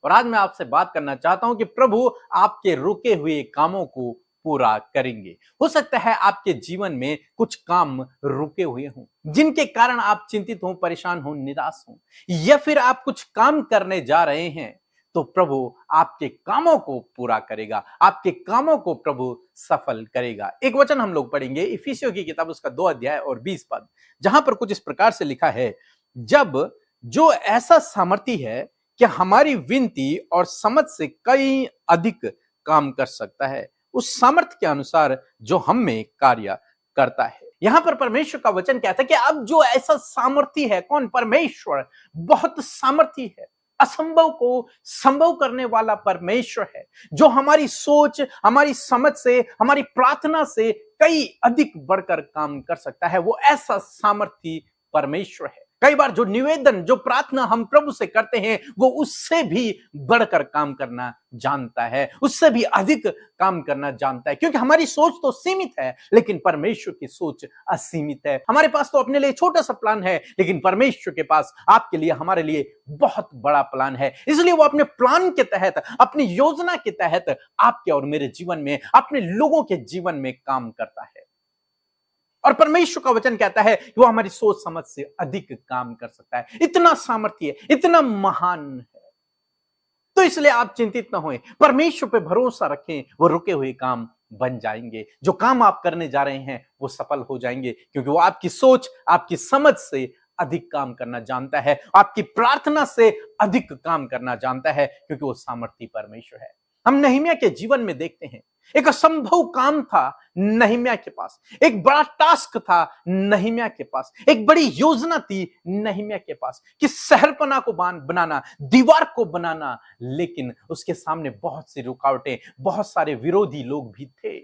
और आज मैं आपसे बात करना चाहता हूं कि प्रभु आपके रुके हुए कामों को पूरा करेंगे। हो सकता है आपके जीवन में कुछ काम रुके हुए हों, जिनके कारण आप चिंतित हो, परेशान हो, निराश हो, या फिर आप कुछ काम करने जा रहे हैं तो प्रभु आपके कामों को पूरा करेगा, आपके कामों को प्रभु सफल करेगा। एक वचन हम लोग पढ़ेंगे इफिसियों की किताब उसका 2 अध्याय और 20 पद, जहां पर कुछ इस प्रकार से लिखा है, जब जो ऐसा सामर्थी है कि हमारी विनती और समझ से कई अधिक काम कर सकता है, उस सामर्थ्य के अनुसार जो हम में कार्य करता है। यहां पर परमेश्वर का वचन कहता है कि अब जो ऐसा सामर्थी है, कौन? परमेश्वर बहुत सामर्थी है, असंभव को संभव करने वाला परमेश्वर है, जो हमारी सोच, हमारी समझ से, हमारी प्रार्थना से कई अधिक बढ़कर काम कर सकता है। वो ऐसा सामर्थी परमेश्वर है। कई बार जो निवेदन, जो प्रार्थना हम प्रभु से करते हैं, वो उससे भी बढ़कर काम करना जानता है, उससे भी अधिक काम करना जानता है, क्योंकि हमारी सोच तो सीमित है लेकिन परमेश्वर की सोच असीमित है। हमारे पास तो अपने लिए छोटा सा प्लान है, लेकिन परमेश्वर के पास आपके लिए, हमारे लिए बहुत बड़ा प्लान है। इसलिए वो अपने प्लान के तहत, अपनी योजना के तहत आपके और मेरे जीवन में, अपने लोगों के जीवन में काम करता है। और परमेश्वर का वचन कहता है कि वो हमारी सोच समझ से अधिक काम कर सकता है। इतना सामर्थ्य, इतना महान है। तो इसलिए आप चिंतित ना होएं, परमेश्वर पे भरोसा रखें, वो रुके हुए काम बन जाएंगे। जो काम आप करने जा रहे हैं वो सफल हो जाएंगे, क्योंकि वो आपकी सोच, आपकी समझ से अधिक काम करना जानता है, आपकी प्रार्थना से अधिक काम करना जानता है, क्योंकि वो सामर्थी परमेश्वर है। हम नहम्याह के जीवन में देखते हैं, एक असंभव काम था नहम्याह के पास, एक बड़ा टास्क था नहम्याह के पास, एक बड़ी योजना थी नहम्याह के पास कि शहरपनाह को बनाना, दीवार को बनाना, लेकिन उसके सामने बहुत सी रुकावटें, बहुत सारे विरोधी लोग भी थे।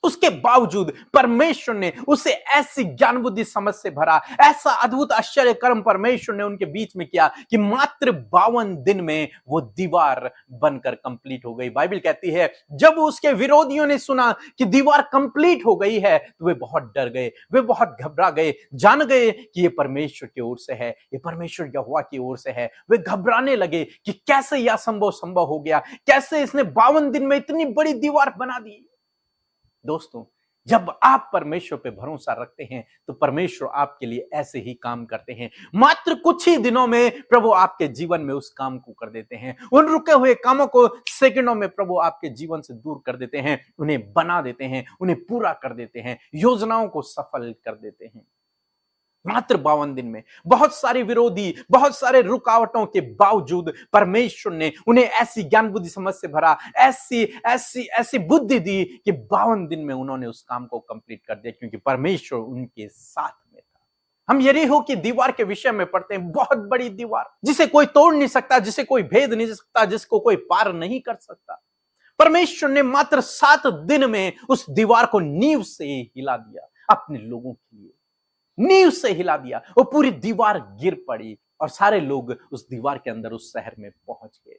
उसके बावजूद परमेश्वर ने उसे ऐसी ज्ञान बुद्धि समझ से भरा, ऐसा अद्भुत आश्चर्य कर्म परमेश्वर ने उनके बीच में किया कि मात्र 52 दिन में वो दीवार बनकर कंप्लीट हो गई। बाइबल कहती है जब उसके विरोधियों ने सुना कि दीवार कंप्लीट हो गई है तो वे बहुत डर गए, वे बहुत घबरा गए, जान गए कि ये परमेश्वर की ओर से है, ये परमेश्वर यहोवा की ओर से है। वे घबराने लगे कि कैसे यह असंभव संभव हो गया, कैसे इसने 52 दिन में इतनी बड़ी दीवार बना दी। दोस्तों, जब आप परमेश्वर पे भरोसा रखते हैं तो परमेश्वर आपके लिए ऐसे ही काम करते हैं। मात्र कुछ ही दिनों में प्रभु आपके जीवन में उस काम को कर देते हैं। उन रुके हुए कामों को सेकंडों में प्रभु आपके जीवन से दूर कर देते हैं, उन्हें बना देते हैं, उन्हें पूरा कर देते हैं, योजनाओं को सफल कर देते हैं। मात्र 52 दिन में बहुत सारे विरोधी, बहुत सारे रुकावटों के बावजूद परमेश्वर ने उन्हें ऐसी ज्ञान बुद्धि समझ से भरा, ऐसी ऐसी ऐसी बुद्धि दी कि 52 दिन में उन्होंने उस काम को कंप्लीट कर दिया, क्योंकि परमेश्वर उनके साथ में था। हम यरीहो की दीवार के विषय में पढ़ते हैं, बहुत बड़ी दीवार जिसे कोई तोड़ नहीं सकता, जिसे कोई भेद नहीं सकता, जिसको कोई पार नहीं कर सकता। परमेश्वर ने मात्र 7 दिन में उस दीवार को नींव से हिला दिया, अपने लोगों के लिए नींव से हिला दिया। वो पूरी दीवार गिर पड़ी और सारे लोग उस दीवार के अंदर, उस शहर में पहुंच गए।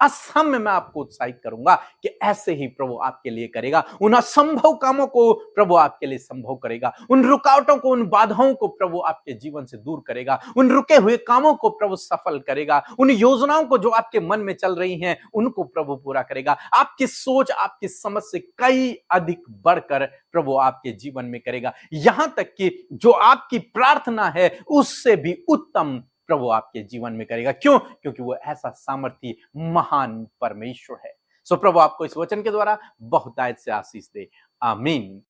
असम में मैं आपको उत्साहित करूंगा कि ऐसे ही प्रभु आपके लिए करेगा। उन असंभव कामों को प्रभु आपके लिए संभव करेगा, उन रुकावटों को, उन बाधाओं को प्रभु आपके जीवन से दूर करेगा, उन रुके हुए कामों को प्रभु सफल करेगा, उन योजनाओं को जो आपके मन में चल रही हैं उनको प्रभु पूरा करेगा। आपकी सोच, आपकी समझ से कई अधिक बढ़कर प्रभु आपके जीवन में करेगा। यहां तक कि जो आपकी प्रार्थना है उससे भी उत्तम प्रभु आपके जीवन में करेगा। क्यों? क्योंकि वो ऐसा सामर्थी महान परमेश्वर है। सो प्रभु आपको इस वचन के द्वारा बहुतायत से आशीष दे। आमीन।